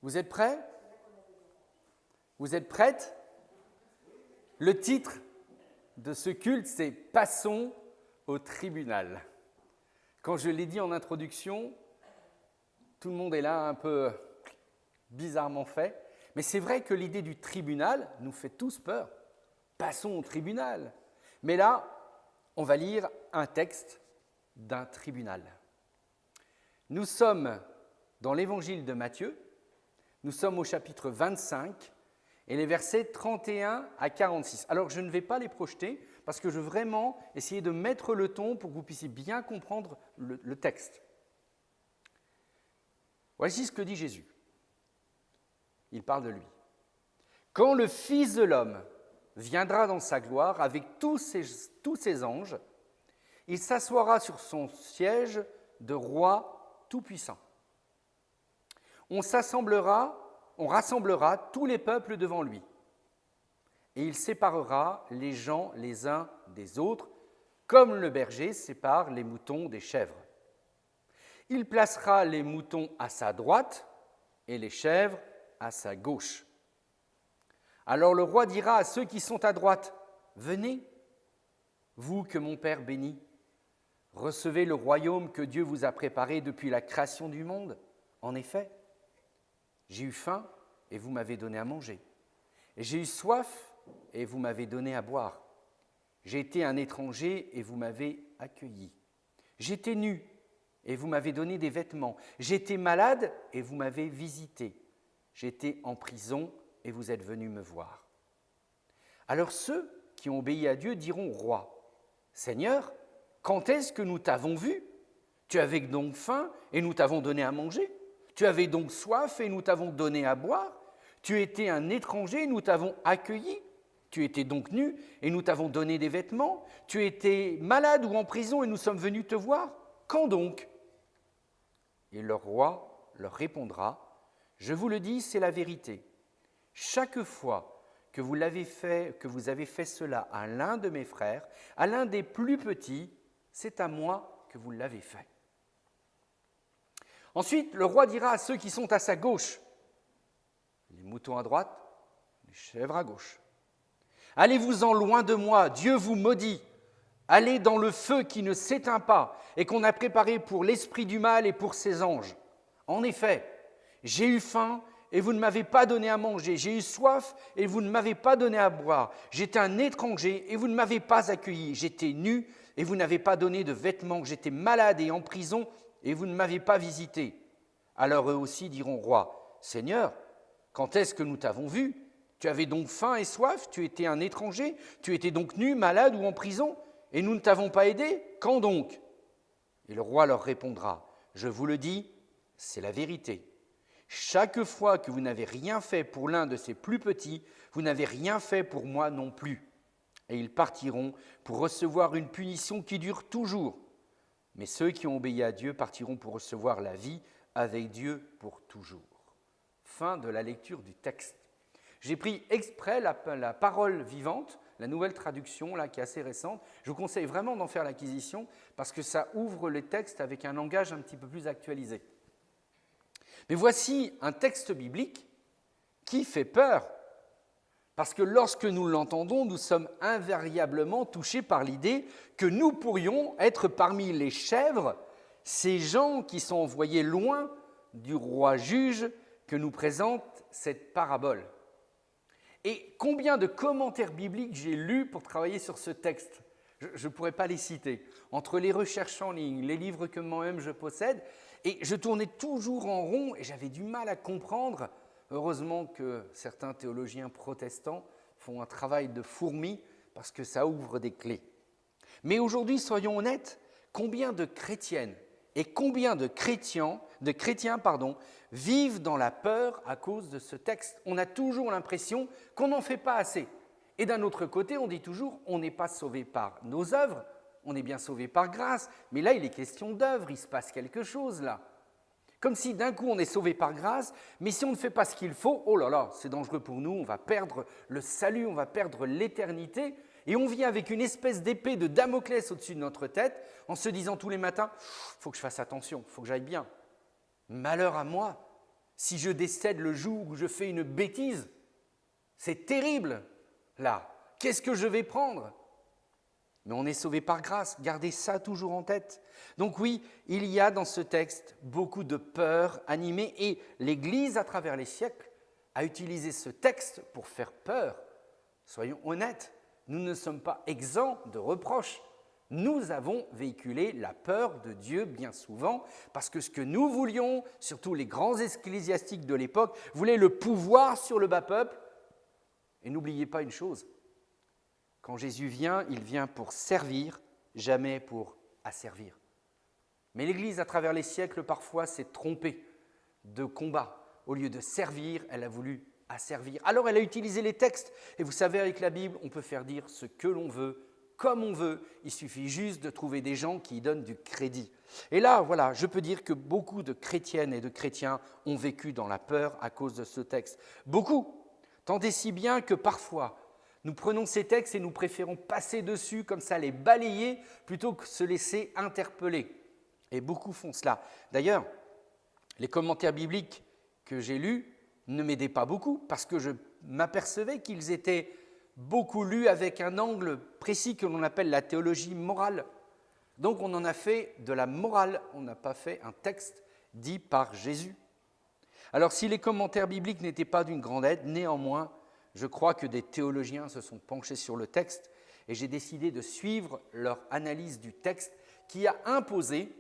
Vous êtes prêts? Vous êtes prêtes? Le titre de ce culte, c'est « Passons au tribunal ». Quand je l'ai dit en introduction, tout le monde est là un peu bizarrement fait. Mais c'est vrai que l'idée du tribunal nous fait tous peur. Passons au tribunal. Mais là, on va lire un texte d'un tribunal. Nous sommes dans l'évangile de Matthieu, nous sommes au chapitre 25 et les versets 31 à 46. Alors je ne vais pas les projeter parce que je veux vraiment essayer de mettre le ton pour que vous puissiez bien comprendre le texte. Voici ce que dit Jésus. Il parle de lui. « Quand le Fils de l'homme viendra dans sa gloire avec tous ses anges, il s'assoira sur son siège de roi tout-puissant. On rassemblera tous les peuples devant lui, et il séparera les gens les uns des autres, comme le berger sépare les moutons des chèvres. Il placera les moutons à sa droite et les chèvres à sa gauche. Alors le roi dira à ceux qui sont à droite, « Venez, vous que mon Père bénit, recevez le royaume que Dieu vous a préparé depuis la création du monde. En effet, j'ai eu faim et vous m'avez donné à manger. J'ai eu soif et vous m'avez donné à boire. J'ai été un étranger et vous m'avez accueilli. J'étais nu et vous m'avez donné des vêtements. J'étais malade et vous m'avez visité. J'étais en prison et vous êtes venus me voir. » Alors ceux qui ont obéi à Dieu diront au roi, « Seigneur, quand est-ce que nous t'avons vu? Tu avais donc faim et nous t'avons donné à manger? Tu avais donc soif et nous t'avons donné à boire? Tu étais un étranger et nous t'avons accueilli? Tu étais donc nu et nous t'avons donné des vêtements? Tu étais malade ou en prison et nous sommes venus te voir? Quand donc? » Et le roi leur répondra, « Je vous le dis, c'est la vérité. Chaque fois que vous avez fait cela à l'un de mes frères, à l'un des plus petits, c'est à moi que vous l'avez fait. » Ensuite, le roi dira à ceux qui sont à sa gauche, les moutons à droite, les chèvres à gauche, « Allez-vous-en loin de moi, Dieu vous maudit. Allez dans le feu qui ne s'éteint pas et qu'on a préparé pour l'esprit du mal et pour ses anges. En effet, j'ai eu faim et vous ne m'avez pas donné à manger. J'ai eu soif et vous ne m'avez pas donné à boire. J'étais un étranger et vous ne m'avez pas accueilli. J'étais nu et vous n'avez pas donné de vêtements. J'étais malade et en prison et vous ne m'avez pas visité. » Alors eux aussi diront au roi, « Seigneur, quand est-ce que nous t'avons vu? Tu avais donc faim et soif, tu étais un étranger, tu étais donc nu, malade ou en prison, et nous ne t'avons pas aidé? Quand donc? » Et le roi leur répondra, « Je vous le dis, c'est la vérité. Chaque fois que vous n'avez rien fait pour l'un de ces plus petits, vous n'avez rien fait pour moi non plus. » Et ils partiront pour recevoir une punition qui dure toujours. Mais ceux qui ont obéi à Dieu partiront pour recevoir la vie avec Dieu pour toujours. Fin de la lecture du texte. J'ai pris exprès la parole vivante, la nouvelle traduction là, qui est assez récente. Je vous conseille vraiment d'en faire l'acquisition parce que ça ouvre les textes avec un langage un petit peu plus actualisé. Mais voici un texte biblique qui fait peur, parce que lorsque nous l'entendons, nous sommes invariablement touchés par l'idée que nous pourrions être parmi les chèvres, ces gens qui sont envoyés loin du roi juge que nous présente cette parabole. Et combien de commentaires bibliques j'ai lus pour travailler sur ce texte? Je ne pourrais pas les citer. Entre les recherches en ligne, les livres que moi-même je possède, et je tournais toujours en rond et j'avais du mal à comprendre. Heureusement que certains théologiens protestants font un travail de fourmi parce que ça ouvre des clés. Mais aujourd'hui, soyons honnêtes, combien de chrétiennes et combien de chrétiens vivent dans la peur à cause de ce texte? On a toujours l'impression qu'on n'en fait pas assez. Et d'un autre côté, on dit toujours on n'est pas sauvé par nos œuvres, on est bien sauvé par grâce. Mais là, il est question d'œuvre, il se passe quelque chose là. Comme si d'un coup on est sauvé par grâce, mais si on ne fait pas ce qu'il faut, oh là là, c'est dangereux pour nous, on va perdre le salut, on va perdre l'éternité. Et on vient avec une espèce d'épée de Damoclès au-dessus de notre tête en se disant tous les matins « il faut que je fasse attention, il faut que j'aille bien. Malheur à moi, Si je décède le jour où je fais une bêtise, c'est terrible, là. Qu'est-ce que je vais prendre ? Mais on est sauvé par grâce, gardez ça toujours en tête. Donc oui, il y a dans ce texte beaucoup de peur animée et l'Église, à travers les siècles, a utilisé ce texte pour faire peur. Soyons honnêtes, nous ne sommes pas exempts de reproches. Nous avons véhiculé la peur de Dieu bien souvent parce que ce que nous voulions, surtout les grands ecclésiastiques de l'époque, voulaient le pouvoir sur le bas peuple. Et n'oubliez pas une chose, quand Jésus vient, il vient pour servir, jamais pour asservir. Mais l'Église, à travers les siècles, parfois s'est trompée de combat. Au lieu de servir, elle a voulu asservir. Alors elle a utilisé les textes. Et vous savez, avec la Bible, on peut faire dire ce que l'on veut, comme on veut. Il suffit juste de trouver des gens qui y donnent du crédit. Et là, voilà, je peux dire que beaucoup de chrétiennes et de chrétiens ont vécu dans la peur à cause de ce texte. Beaucoup, tant et si bien que parfois, nous prenons ces textes et nous préférons passer dessus comme ça, les balayer, plutôt que se laisser interpeller. Et beaucoup font cela. D'ailleurs, les commentaires bibliques que j'ai lus ne m'aidaient pas beaucoup parce que je m'apercevais qu'ils étaient beaucoup lus avec un angle précis que l'on appelle la théologie morale. Donc on en a fait de la morale, on n'a pas fait un texte dit par Jésus. Alors si les commentaires bibliques n'étaient pas d'une grande aide, néanmoins, je crois que des théologiens se sont penchés sur le texte et j'ai décidé de suivre leur analyse du texte qui a imposé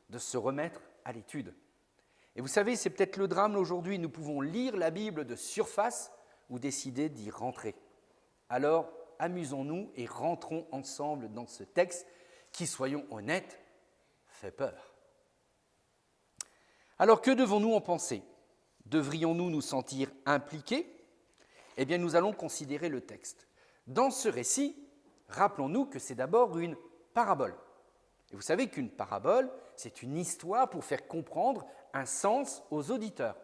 de se remettre à l'étude. Et vous savez, c'est peut-être le drame aujourd'hui, nous pouvons lire la Bible de surface ou décider d'y rentrer. Alors, amusons-nous et rentrons ensemble dans ce texte qui, soyons honnêtes, fait peur. Alors, que devons-nous en penser ? Devrions-nous nous sentir impliqués ? Eh bien, nous allons considérer le texte. Dans ce récit, rappelons-nous que c'est d'abord une parabole. Et vous savez qu'une parabole, c'est une histoire pour faire comprendre un sens aux auditeurs.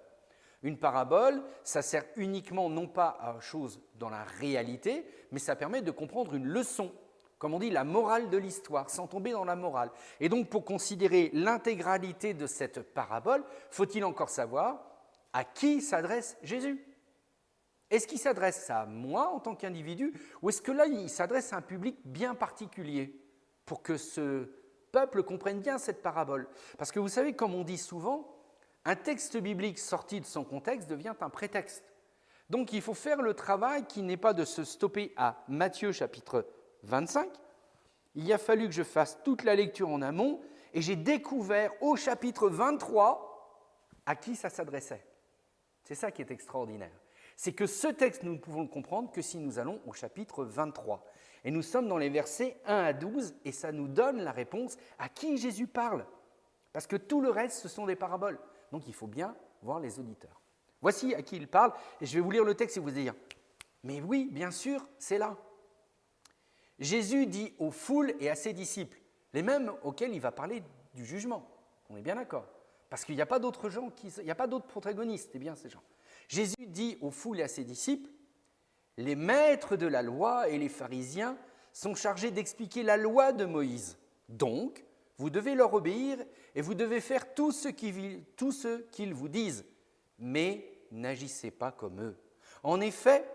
Une parabole, ça sert uniquement non pas à chose dans la réalité, mais ça permet de comprendre une leçon, comme on dit la morale de l'histoire, sans tomber dans la morale. Et donc pour considérer l'intégralité de cette parabole, faut-il encore savoir à qui s'adresse Jésus ? Est-ce qu'il s'adresse à moi en tant qu'individu ou est-ce que là il s'adresse à un public bien particulier pour que ce peuple comprenne bien cette parabole ? Parce que vous savez, comme on dit souvent, un texte biblique sorti de son contexte devient un prétexte. Donc il faut faire le travail qui n'est pas de se stopper à Matthieu chapitre 25. Il a fallu que je fasse toute la lecture en amont et j'ai découvert au chapitre 23 à qui ça s'adressait. C'est ça qui est extraordinaire. C'est que ce texte, nous ne pouvons le comprendre que si nous allons au chapitre 23. Et nous sommes dans les versets 1 à 12 et ça nous donne la réponse à qui Jésus parle. Parce que tout le reste, ce sont des paraboles. Donc il faut bien voir les auditeurs. Voici à qui il parle et je vais vous lire le texte et vous dire « Mais oui, bien sûr, c'est là ». Jésus dit aux foules et à ses disciples, les mêmes auxquels il va parler du jugement. On est bien d'accord. Parce qu'il n'y a pas d'autres gens, il n'y a pas d'autres protagonistes, c'est bien ces gens. Jésus dit aux foules et à ses disciples, « Les maîtres de la loi et les pharisiens sont chargés d'expliquer la loi de Moïse. Donc, vous devez leur obéir et vous devez faire tout ce qu'ils vous disent, mais n'agissez pas comme eux. En effet,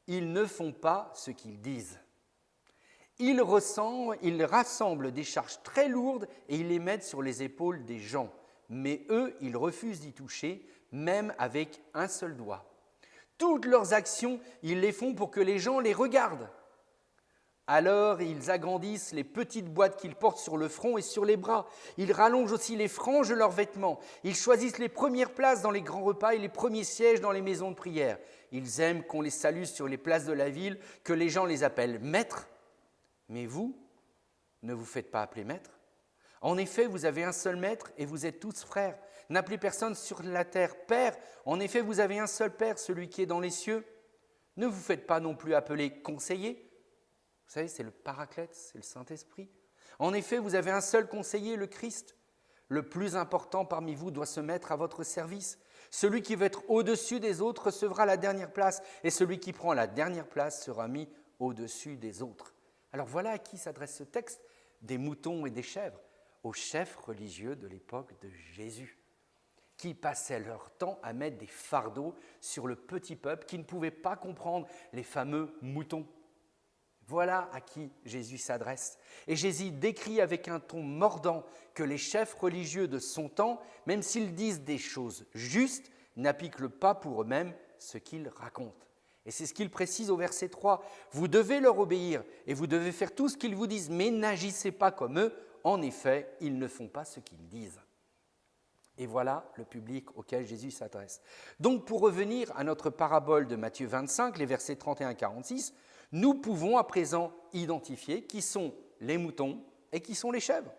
ils ne font pas ce qu'ils disent. Ils rassemblent des charges très lourdes et ils les mettent sur les épaules des gens. Mais eux, ils refusent d'y toucher, même avec un seul doigt. Toutes leurs actions, ils les font pour que les gens les regardent. Alors, ils agrandissent les petites boîtes qu'ils portent sur le front et sur les bras. Ils rallongent aussi les franges de leurs vêtements. Ils choisissent les premières places dans les grands repas et les premiers sièges dans les maisons de prière. Ils aiment qu'on les salue sur les places de la ville, que les gens les appellent maîtres. Mais vous, ne vous faites pas appeler maître. En effet, vous avez un seul maître et vous êtes tous frères. N'appelez personne sur la terre père. En effet, vous avez un seul père, celui qui est dans les cieux. Ne vous faites pas non plus appeler conseiller. Vous savez, c'est le Paraclète, c'est le Saint-Esprit. En effet, vous avez un seul conseiller, le Christ. Le plus important parmi vous doit se mettre à votre service. Celui qui veut être au-dessus des autres recevra la dernière place, et celui qui prend la dernière place sera mis au-dessus des autres. Alors voilà à qui s'adresse ce texte, des moutons et des chèvres, aux chefs religieux de l'époque de Jésus. qui passaient leur temps à mettre des fardeaux sur le petit peuple qui ne pouvait pas comprendre les fameux moutons. Voilà à qui Jésus s'adresse. Et Jésus décrit avec un ton mordant que les chefs religieux de son temps, même s'ils disent des choses justes, n'appliquent pas pour eux-mêmes ce qu'ils racontent. Et c'est ce qu'il précise au verset 3. Vous devez leur obéir et vous devez faire tout ce qu'ils vous disent, mais n'agissez pas comme eux. En effet, ils ne font pas ce qu'ils disent. Et voilà le public auquel Jésus s'adresse. Donc, pour revenir à notre parabole de Matthieu 25, les versets 31 à 46, nous pouvons à présent identifier qui sont les moutons et qui sont les chèvres.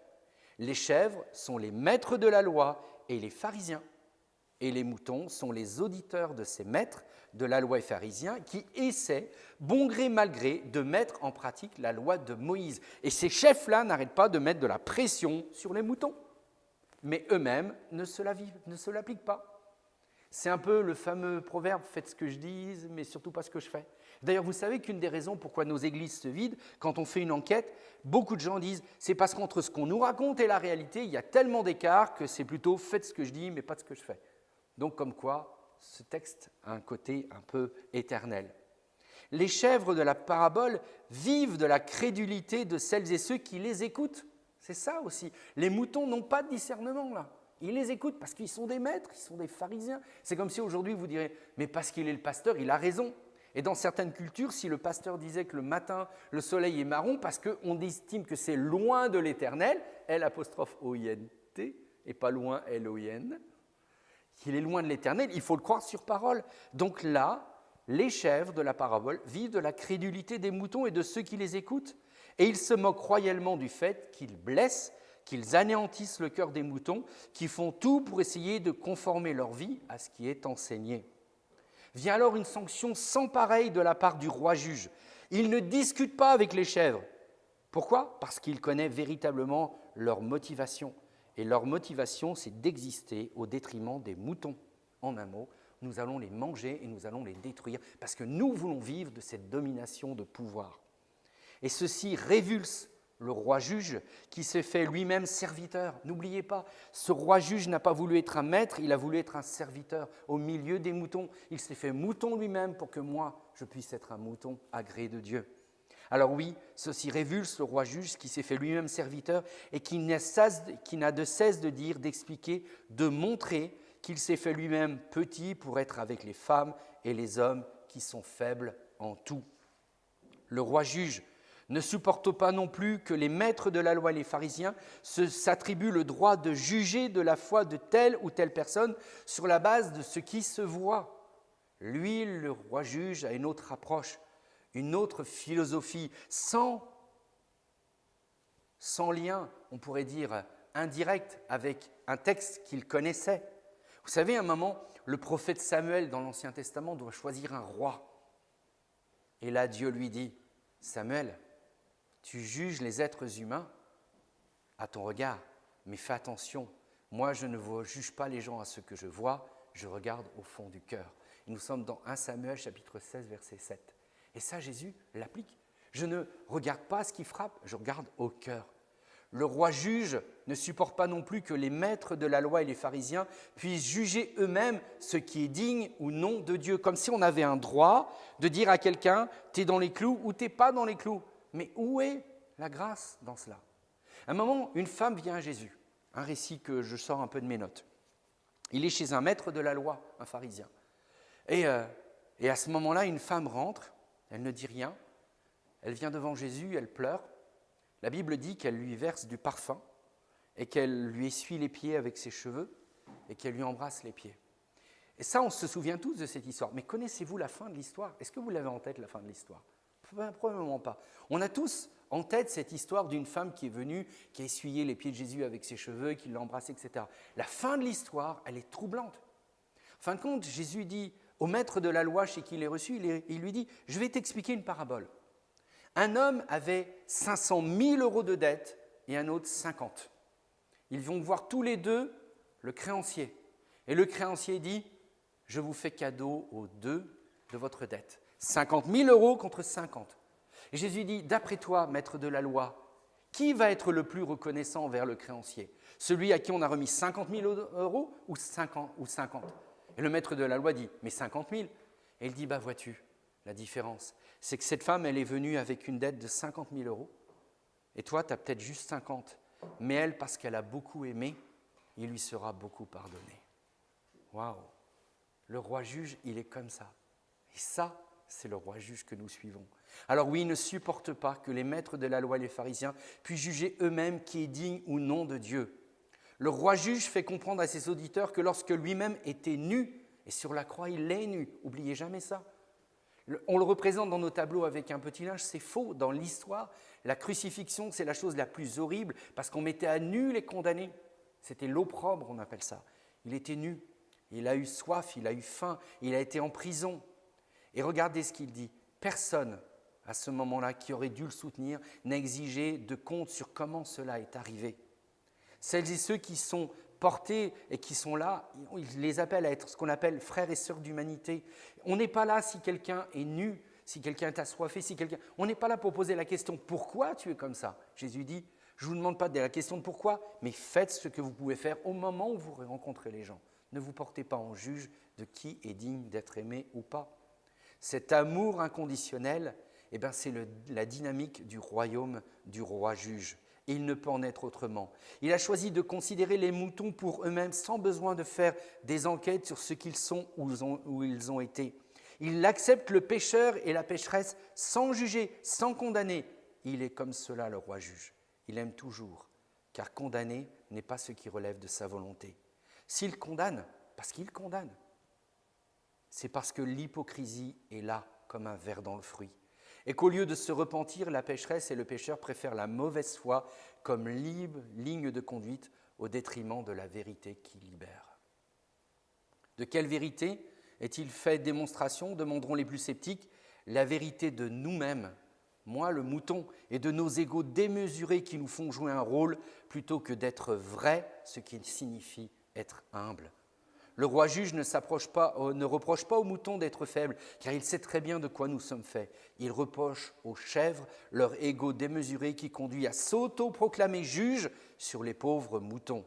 Les chèvres sont les maîtres de la loi et les pharisiens. Et les moutons sont les auditeurs de ces maîtres de la loi et pharisiens qui essaient, bon gré mal gré, de mettre en pratique la loi de Moïse. Et ces chefs-là n'arrêtent pas de mettre de la pression sur les moutons. Mais eux-mêmes ne se l'appliquent pas. C'est un peu le fameux proverbe « faites ce que je dis, mais surtout pas ce que je fais ». D'ailleurs, vous savez qu'une des raisons pourquoi nos églises se vident, quand on fait une enquête, beaucoup de gens disent « c'est parce qu'entre ce qu'on nous raconte et la réalité, il y a tellement d'écart que c'est plutôt « faites ce que je dis, mais pas ce que je fais ». Donc comme quoi, ce texte a un côté un peu éternel. Les chèvres de la parabole vivent de la crédulité de celles et ceux qui les écoutent. C'est ça aussi. Les moutons n'ont pas de discernement là. Ils les écoutent parce qu'ils sont des maîtres, ils sont des pharisiens. C'est comme si aujourd'hui vous direz « mais parce qu'il est le pasteur, il a raison ». Et dans certaines cultures, si le pasteur disait que le matin, le soleil est marron parce qu'on estime que c'est loin de l'éternel, L'-O-I-N-T, et pas loin L-O-I-N, qu'il est loin de l'éternel, il faut le croire sur parole. Donc là, les chèvres de la parabole vivent de la crédulité des moutons et de ceux qui les écoutent. Et ils se moquent royalement du fait qu'ils blessent, qu'ils anéantissent le cœur des moutons, qui font tout pour essayer de conformer leur vie à ce qui est enseigné. Vient alors une sanction sans pareille de la part du roi juge. Il ne discute pas avec les chèvres. Pourquoi ? Parce qu'il connaît véritablement leur motivation. Et leur motivation, c'est d'exister au détriment des moutons. En un mot, nous allons les manger et nous allons les détruire parce que nous voulons vivre de cette domination de pouvoir. Et ceci révulse le roi juge qui s'est fait lui-même serviteur. N'oubliez pas, ce roi juge n'a pas voulu être un maître, il a voulu être un serviteur au milieu des moutons. Il s'est fait mouton lui-même pour que moi, je puisse être un mouton agréé de Dieu. Alors oui, ceci révulse le roi juge qui s'est fait lui-même serviteur et qui n'a de cesse de dire, d'expliquer, de montrer qu'il s'est fait lui-même petit pour être avec les femmes et les hommes qui sont faibles en tout. Le roi juge ne supporte pas non plus que les maîtres de la loi et les pharisiens s'attribuent le droit de juger de la foi de telle ou telle personne sur la base de ce qui se voit. Lui, le roi juge, a une autre approche, une autre philosophie, sans lien, on pourrait dire indirect, avec un texte qu'il connaissait. Vous savez, à un moment, le prophète Samuel dans l'Ancien Testament doit choisir un roi. Et là, Dieu lui dit, « Samuel, tu juges les êtres humains à ton regard, mais fais attention, moi je ne juge pas les gens à ce que je vois, je regarde au fond du cœur. » Et nous sommes dans 1 Samuel chapitre 16, verset 7. Et ça, Jésus l'applique. Je ne regarde pas ce qui frappe, je regarde au cœur. Le roi juge ne supporte pas non plus que les maîtres de la loi et les pharisiens puissent juger eux-mêmes ce qui est digne ou non de Dieu, comme si on avait un droit de dire à quelqu'un « t'es dans les clous » ou « t'es pas dans les clous ». Mais où est la grâce dans cela ? À un moment, une femme vient à Jésus, un récit que je sors un peu de mes notes. Il est chez un maître de la loi, un pharisien. Et à ce moment-là, une femme rentre, elle ne dit rien, elle vient devant Jésus, elle pleure. La Bible dit qu'elle lui verse du parfum et qu'elle lui essuie les pieds avec ses cheveux et qu'elle lui embrasse les pieds. Et ça, on se souvient tous de cette histoire. Mais connaissez-vous la fin de l'histoire ? Est-ce que vous l'avez en tête, la fin de l'histoire ? Probablement pas. On a tous en tête cette histoire d'une femme qui est venue, qui a essuyé les pieds de Jésus avec ses cheveux, qui l'a embrassé, etc. La fin de l'histoire, elle est troublante. En fin de compte, Jésus dit au maître de la loi chez qui il est reçu, il lui dit « Je vais t'expliquer une parabole. Un homme avait 500 000 euros de dette et un autre 50. Ils vont voir tous les deux le créancier. Et le créancier dit « Je vous fais cadeau aux deux de votre dette. 50 000 euros contre 50. » Et Jésus dit « D'après toi, maître de la loi, Qui va être le plus reconnaissant envers le créancier? Celui à qui on a remis 50 000 euros ou 50? Et le maître de la loi dit, mais 50 000? Et il dit, vois-tu, la différence, c'est que cette femme, elle est venue avec une dette de 50 000 euros, et toi, tu as peut-être juste 50, mais elle, parce qu'elle a beaucoup aimé, il lui sera beaucoup pardonné. Waouh! Le roi juge, il est comme ça. Et ça, c'est le roi juge que nous suivons. Alors oui, il ne supporte pas que les maîtres de la loi et les pharisiens puissent juger eux-mêmes qui est digne ou non de Dieu. Le roi juge fait comprendre à ses auditeurs que lorsque lui-même était nu, et sur la croix, il est nu, n'oubliez jamais ça. On le représente dans nos tableaux avec un petit linge, c'est faux. Dans l'histoire, la crucifixion, c'est la chose la plus horrible parce qu'on mettait à nu les condamnés. C'était l'opprobre, on appelle ça. Il était nu, il a eu soif, il a eu faim, il a été en prison. Et regardez ce qu'il dit. Personne, à ce moment-là, qui aurait dû le soutenir, n'a exigé de compte sur comment cela est arrivé. Celles et ceux qui sont portés et qui sont là, il les appelle à être ce qu'on appelle frères et sœurs d'humanité. On n'est pas là si quelqu'un est nu, si quelqu'un est assoiffé, on n'est pas là pour poser la question « Pourquoi tu es comme ça ?» Jésus dit « Je ne vous demande pas de la question de pourquoi, mais faites ce que vous pouvez faire au moment où vous rencontrez les gens. Ne vous portez pas en juge de qui est digne d'être aimé ou pas. » Cet amour inconditionnel, c'est la dynamique du royaume du roi juge. Et il ne peut en être autrement. Il a choisi de considérer les moutons pour eux-mêmes sans besoin de faire des enquêtes sur ce qu'ils sont ou où ils ont été. Il accepte le pécheur et la pécheresse sans juger, sans condamner. Il est comme cela le roi juge. Il aime toujours, car condamner n'est pas ce qui relève de sa volonté. S'il condamne, parce qu'il condamne, c'est parce que l'hypocrisie est là comme un ver dans le fruit. Et qu'au lieu de se repentir, la pécheresse et le pécheur préfèrent la mauvaise foi comme ligne de conduite au détriment de la vérité qui libère. De quelle vérité est-il fait démonstration, demanderont les plus sceptiques? La vérité de nous-mêmes, moi le mouton, et de nos égaux démesurés qui nous font jouer un rôle plutôt que d'être vrai, ce qui signifie être humble. Le roi juge ne reproche pas aux moutons d'être faibles, car il sait très bien de quoi nous sommes faits. Il reproche aux chèvres leur ego démesuré qui conduit à s'auto-proclamer juge sur les pauvres moutons,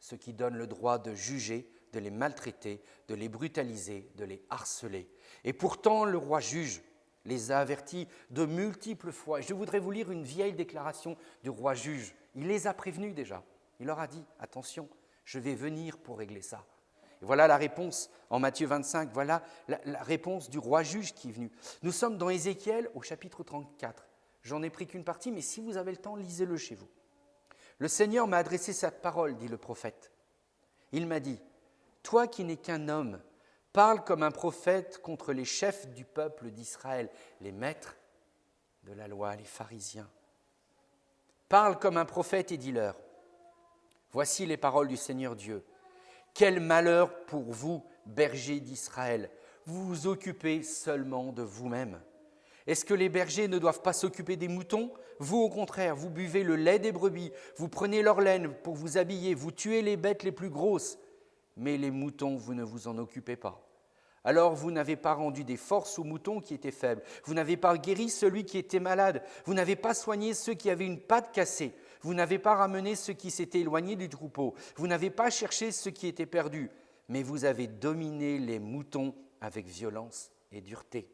ce qui donne le droit de juger, de les maltraiter, de les brutaliser, de les harceler. Et pourtant, le roi juge les a avertis de multiples fois. Je voudrais vous lire une vieille déclaration du roi juge. Il les a prévenus déjà. Il leur a dit « Attention, je vais venir pour régler ça ». Et voilà la réponse en Matthieu 25, voilà la réponse du roi juge qui est venu. Nous sommes dans Ézéchiel au chapitre 34. J'en ai pris qu'une partie, mais si vous avez le temps, lisez-le chez vous. Le Seigneur m'a adressé cette parole, dit le prophète. Il m'a dit, « Toi qui n'es qu'un homme, parle comme un prophète contre les chefs du peuple d'Israël, les maîtres de la loi, les pharisiens. Parle comme un prophète et dis-leur, voici les paroles du Seigneur Dieu. Quel malheur pour vous, bergers d'Israël, vous vous occupez seulement de vous-même. Est-ce que les bergers ne doivent pas s'occuper des moutons? Vous, au contraire, vous buvez le lait des brebis, vous prenez leur laine pour vous habiller, vous tuez les bêtes les plus grosses, mais les moutons, vous ne vous en occupez pas. Alors vous n'avez pas rendu des forces aux moutons qui étaient faibles, vous n'avez pas guéri celui qui était malade, vous n'avez pas soigné ceux qui avaient une patte cassée, vous n'avez pas ramené ceux qui s'étaient éloignés du troupeau, vous n'avez pas cherché ceux qui étaient perdus, mais vous avez dominé les moutons avec violence et dureté.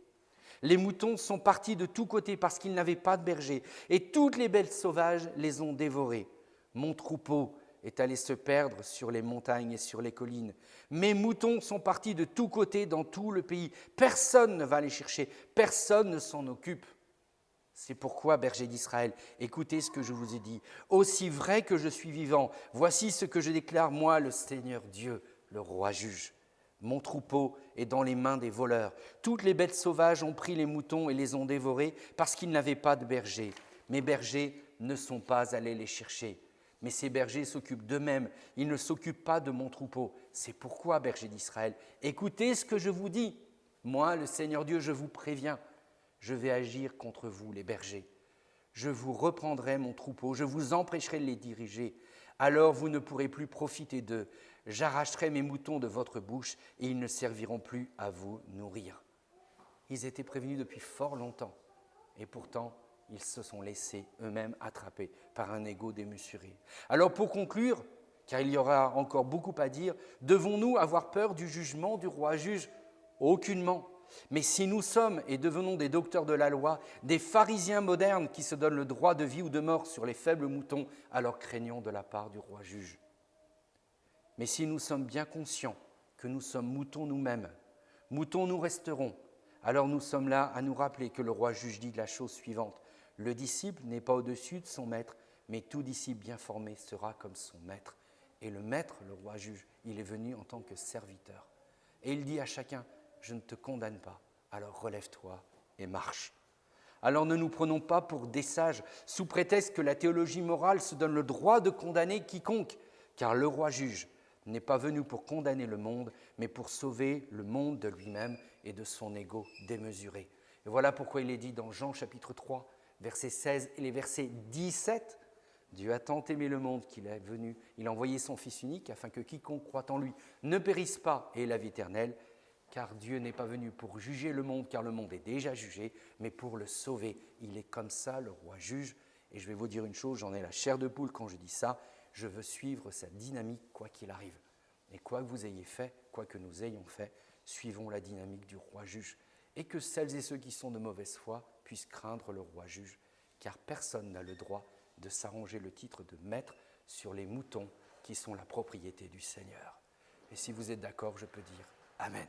Les moutons sont partis de tous côtés parce qu'ils n'avaient pas de berger, et toutes les bêtes sauvages les ont dévorés. Mon troupeau est allé se perdre sur les montagnes et sur les collines. Mes moutons sont partis de tous côtés dans tout le pays. Personne ne va les chercher, personne ne s'en occupe. C'est pourquoi, bergers d'Israël, écoutez ce que je vous ai dit. Aussi vrai que je suis vivant, voici ce que je déclare, moi, le Seigneur Dieu, le roi juge. Mon troupeau est dans les mains des voleurs. Toutes les bêtes sauvages ont pris les moutons et les ont dévorés parce qu'ils n'avaient pas de berger. Mes bergers ne sont pas allés les chercher. Mais ces bergers s'occupent d'eux-mêmes, ils ne s'occupent pas de mon troupeau. C'est pourquoi, bergers d'Israël, écoutez ce que je vous dis. Moi, le Seigneur Dieu, je vous préviens, je vais agir contre vous, les bergers. Je vous reprendrai mon troupeau, je vous empêcherai de les diriger. Alors vous ne pourrez plus profiter d'eux. J'arracherai mes moutons de votre bouche et ils ne serviront plus à vous nourrir. Ils étaient prévenus depuis fort longtemps et pourtant, ils se sont laissés eux-mêmes attraper par un ego démesuré. Alors pour conclure, car il y aura encore beaucoup à dire, devons-nous avoir peur du jugement du roi juge? Aucunement. Mais si nous sommes et devenons des docteurs de la loi, des pharisiens modernes qui se donnent le droit de vie ou de mort sur les faibles moutons, alors craignons de la part du roi juge. Mais si nous sommes bien conscients que nous sommes moutons nous-mêmes, moutons nous resterons, alors nous sommes là à nous rappeler que le roi juge dit la chose suivante. Le disciple n'est pas au-dessus de son maître, mais tout disciple bien formé sera comme son maître. Et le maître, le roi juge, il est venu en tant que serviteur. Et il dit à chacun, je ne te condamne pas, alors relève-toi et marche. Alors ne nous prenons pas pour des sages, sous prétexte que la théologie morale se donne le droit de condamner quiconque, car le roi juge n'est pas venu pour condamner le monde, mais pour sauver le monde de lui-même et de son ego démesuré. Et voilà pourquoi il est dit dans Jean chapitre 3, versets 16 et les versets 17, Dieu a tant aimé le monde qu'il est venu, il a envoyé son Fils unique afin que quiconque croit en lui ne périsse pas et ait la vie éternelle, car Dieu n'est pas venu pour juger le monde, car le monde est déjà jugé, mais pour le sauver. Il est comme ça, le roi juge. Et je vais vous dire une chose, j'en ai la chair de poule quand je dis ça, je veux suivre sa dynamique quoi qu'il arrive. Et quoi que vous ayez fait, quoi que nous ayons fait, suivons la dynamique du roi juge. Et que celles et ceux qui sont de mauvaise foi puissent craindre le roi juge, car personne n'a le droit de s'arranger le titre de maître sur les moutons qui sont la propriété du Seigneur. Et si vous êtes d'accord, je peux dire Amen.